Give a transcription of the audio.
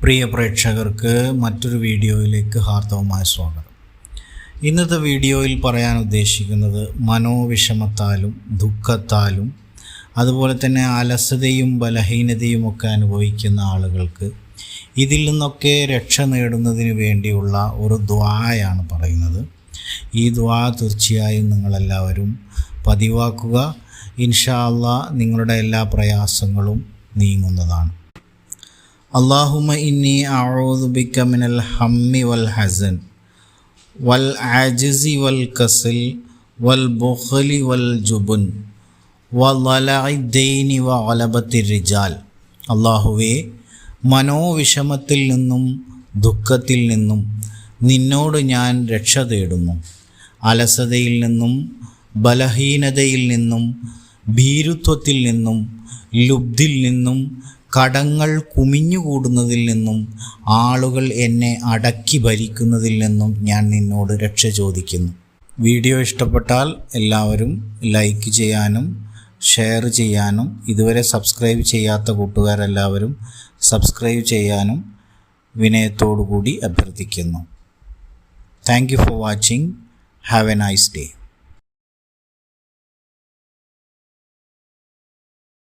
പ്രിയ പ്രേക്ഷകർക്ക് മറ്റൊരു വീഡിയോയിലേക്ക് ഹാർദവമായ സ്വാഗതം. ഇന്നത്തെ വീഡിയോയിൽ പറയാൻ ഉദ്ദേശിക്കുന്നത് മനോവിഷമത്താലും ദുഃഖത്താലും അതുപോലെ തന്നെ അലസതയും ബലഹീനതയും ഒക്കെ അനുഭവിക്കുന്ന ആളുകൾക്ക് ഇതിൽ നിന്നൊക്കെ രക്ഷ നേടുന്നതിന് വേണ്ടിയുള്ള ഒരു ദുആയാണ് പറയുന്നത്. ഈ ദുആ തീർച്ചയായും നിങ്ങളെല്ലാവരും പതിവാക്കുക. ഇൻഷാ അല്ലാഹ് നിങ്ങളുടെ എല്ലാ പ്രയാസങ്ങളും നീങ്ങുന്നതാണ്. അല്ലാഹുമ്മ ഇന്നി അഊദു ബിക മിനൽ ഹമ്മി വൽ ഹസൻ വൽ അജ്സി വൽ കസൽ വൽ ബുഖ്ലി വൽ ജുബൻ വളലഇ ദൈനി വഗലബത്തി റിജാൽ. അല്ലാഹുവേ, മനോവിഷമത്തിൽ നിന്നും ദുഃഖത്തിൽ നിന്നും നിന്നോട് ഞാൻ രക്ഷ തേടുന്നു. അലസതയിൽ നിന്നും ബലഹീനതയിൽ നിന്നും ഭീരുത്വത്തിൽ നിന്നും ലുബ്ധിൽ നിന്നും കടങ്ങൾ കുമിഞ്ഞുകൂടുന്നതിൽ നിന്നും ആളുകൾ എന്നെ അടക്കി ഭരിക്കുന്നതിൽ നിന്നും ഞാൻ നിന്നോട് രക്ഷ ചോദിക്കുന്നു. വീഡിയോ ഇഷ്ടപ്പെട്ടാൽ എല്ലാവരും ലൈക്ക് ചെയ്യാനും ഷെയർ ചെയ്യാനും ഇതുവരെ സബ്സ്ക്രൈബ് ചെയ്യാത്ത കൂട്ടുകാരെല്ലാവരും സബ്സ്ക്രൈബ് ചെയ്യാനും വിനയത്തോടു കൂടി അഭ്യർത്ഥിക്കുന്നു. Thank you for watching. Have A nice day.